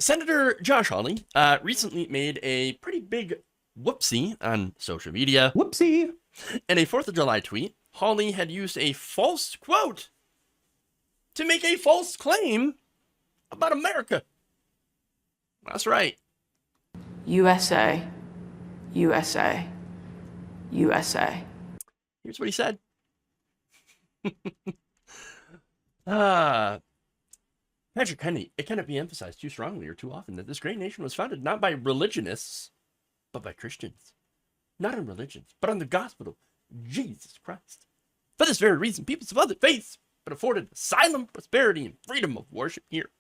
Senator Josh Hawley recently made a pretty big whoopsie on social media. Whoopsie. In a 4th of July tweet, Hawley had used a false quote to make a false claim about America. That's right. USA, USA, USA. Here's what he said. Patrick Henry, it cannot be emphasized too strongly or too often that this great nation was founded not by religionists, but by Christians. Not on religions, but on the gospel of Jesus Christ. For this very reason, peoples of other faiths been afforded asylum, prosperity, and freedom of worship here.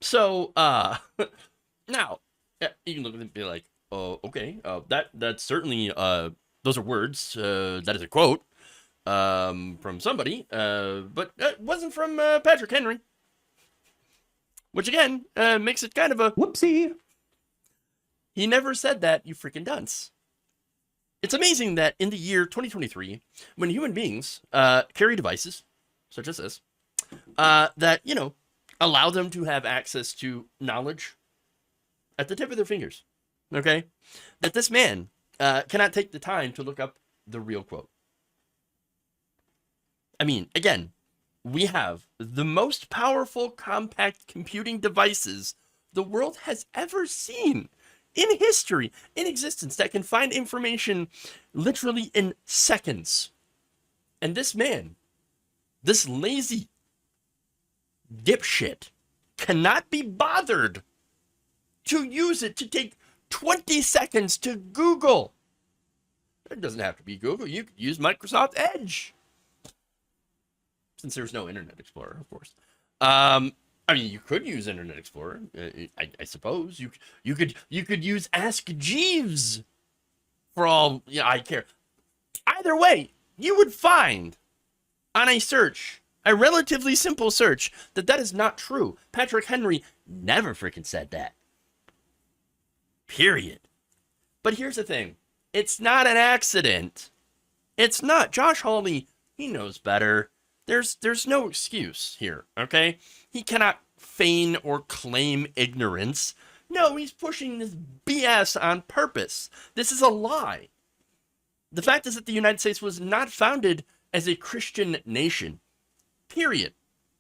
So, now, you can look at it and be like, oh, okay, that's certainly, those are words, that is a quote, from somebody, but it wasn't from, Patrick Henry. Which, again, makes it kind of a Whoopsie. He never said that, you freaking dunce. It's amazing that in the year 2023, when human beings carry devices, such as this, that, allow them to have access to knowledge at the tip of their fingers, okay? That this man cannot take the time to look up the real quote. I mean, again, we have the most powerful compact computing devices the world has ever seen in history, in existence, that can find information literally in seconds. And this man, this lazy dipshit, cannot be bothered to use it to take 20 seconds to Google. It doesn't have to be Google. You could use Microsoft Edge. Since there's no Internet Explorer, of course. I mean, you could use Internet Explorer. I suppose you could use Ask Jeeves for all I care. Either way, you would find on a search, a relatively simple search, that is not true. Patrick Henry never freaking said that. Period. But here's the thing. It's not an accident. It's not. Josh Hawley, he knows better. There's no excuse here, okay? He cannot feign or claim ignorance. No, he's pushing this BS on purpose. This is a lie. The fact is that the United States was not founded as a Christian nation. Period.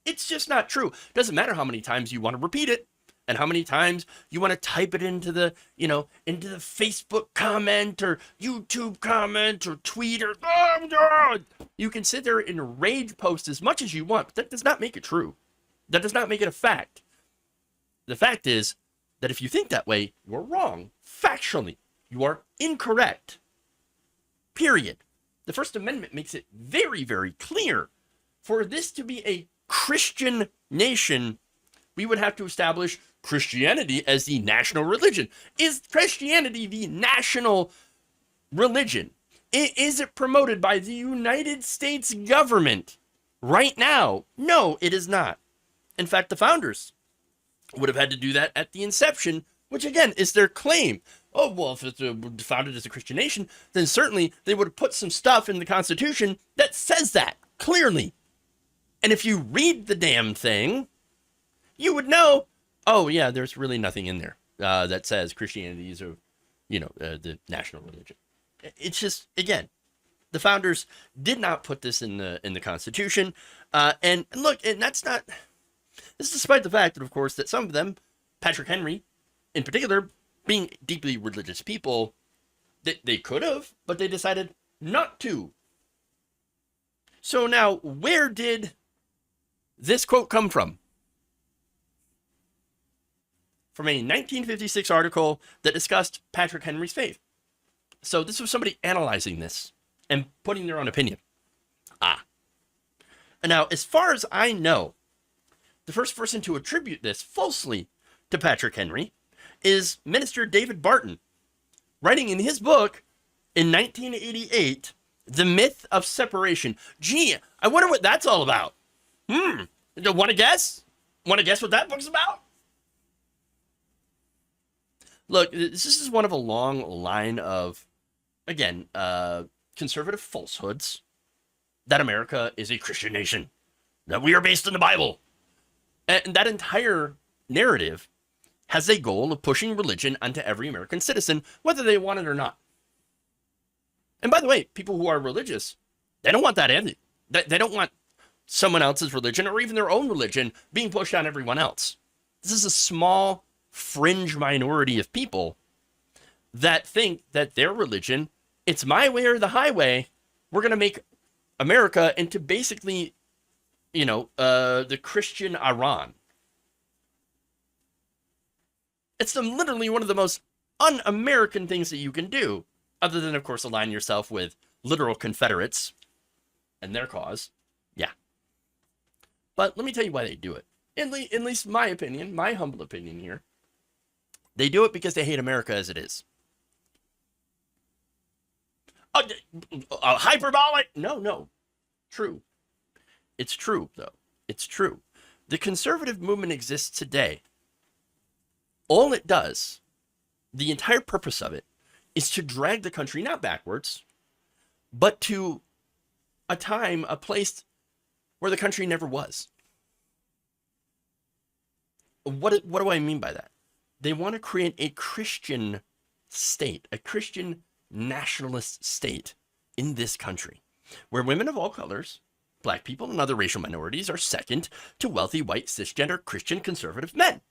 It's just not true. Doesn't matter how many times you want to repeat it and how many times you want to type it into the, into the Facebook comment or YouTube comment or tweet or, oh God. You can sit there and rage post as much as you want, but that does not make it true. That does not make it a fact. The fact is that if you think that way, you're wrong. Factually, you are incorrect. Period. The First Amendment makes it very, very clear. For this to be a Christian nation, we would have to establish Christianity as the national religion. Is Christianity the national religion? Is it promoted by the United States government right now? No, it is not. In fact, the founders would have had to do that at the inception, which again is their claim. Oh, well, if it's founded as a Christian nation, then certainly they would have put some stuff in the Constitution that says that clearly. And if you read the damn thing, you would know, oh yeah, there's really nothing in there that says Christianity is the national religion. It's just, again, the founders did not put this in the Constitution. And look, and that's not. This is despite the fact that, of course, that some of them, Patrick Henry, in particular, being deeply religious people, they could have, but they decided not to. So now, where did this quote come from? From a 1956 article that discussed Patrick Henry's faith. So this was somebody analyzing this and putting their own opinion. And now, as far as I know, the first person to attribute this falsely to Patrick Henry is Minister David Barton, writing in his book in 1988, The Myth of Separation. Gee, I wonder what that's all about. Want to guess? Want to guess what that book's about? Look, this is one of a long line of, again, conservative falsehoods that America is a Christian nation, that we are based in the Bible, And that entire narrative has a goal of pushing religion onto every American citizen, whether they want it or not. And by the way, people who are religious, they don't want that either. They don't want someone else's religion or even their own religion being pushed on everyone else. This is a small fringe minority of people that think that their religion, it's my way or the highway. We're going to make America into basically, the Christian Iran. It's literally one of the most un-American things that you can do, other than, of course, align yourself with literal Confederates and their cause. Yeah. But let me tell you why they do it. At least my opinion, my humble opinion here. They do it because they hate America as it is. Hyperbolic? No. True. It's true, though. It's true. The conservative movement exists today. All it does, the entire purpose of it, is to drag the country not backwards, but to a time, a place where the country never was. What do I mean by that? They want to create a Christian state, a Christian nationalist state in this country, where women of all colors, black people, and other racial minorities are second to wealthy, white, cisgender, Christian, conservative men.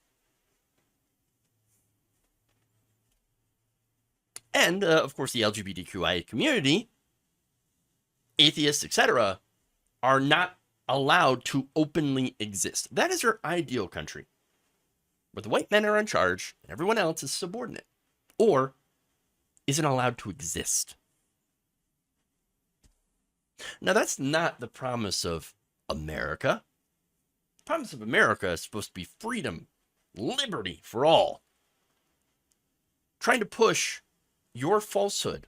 And, of course, the LGBTQIA community, atheists, etc., are not allowed to openly exist. That is their ideal country, where the white men are in charge and everyone else is subordinate, or isn't allowed to exist. Now, that's not the promise of America. The promise of America is supposed to be freedom, liberty for all. Trying to push your falsehood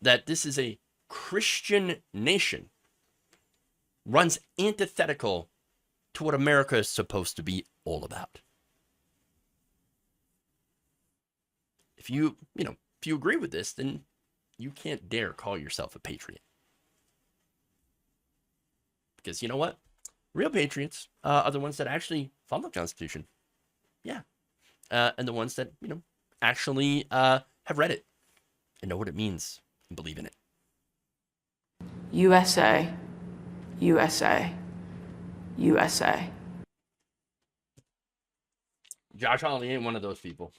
that this is a Christian nation runs antithetical to what America is supposed to be all about. If you agree with this, then you can't dare call yourself a patriot. Because you know what? Real patriots are the ones that actually follow the Constitution. Yeah. And the ones that, actually have read it and know what it means and believe in it. USA, USA, USA. Josh Hawley ain't one of those people.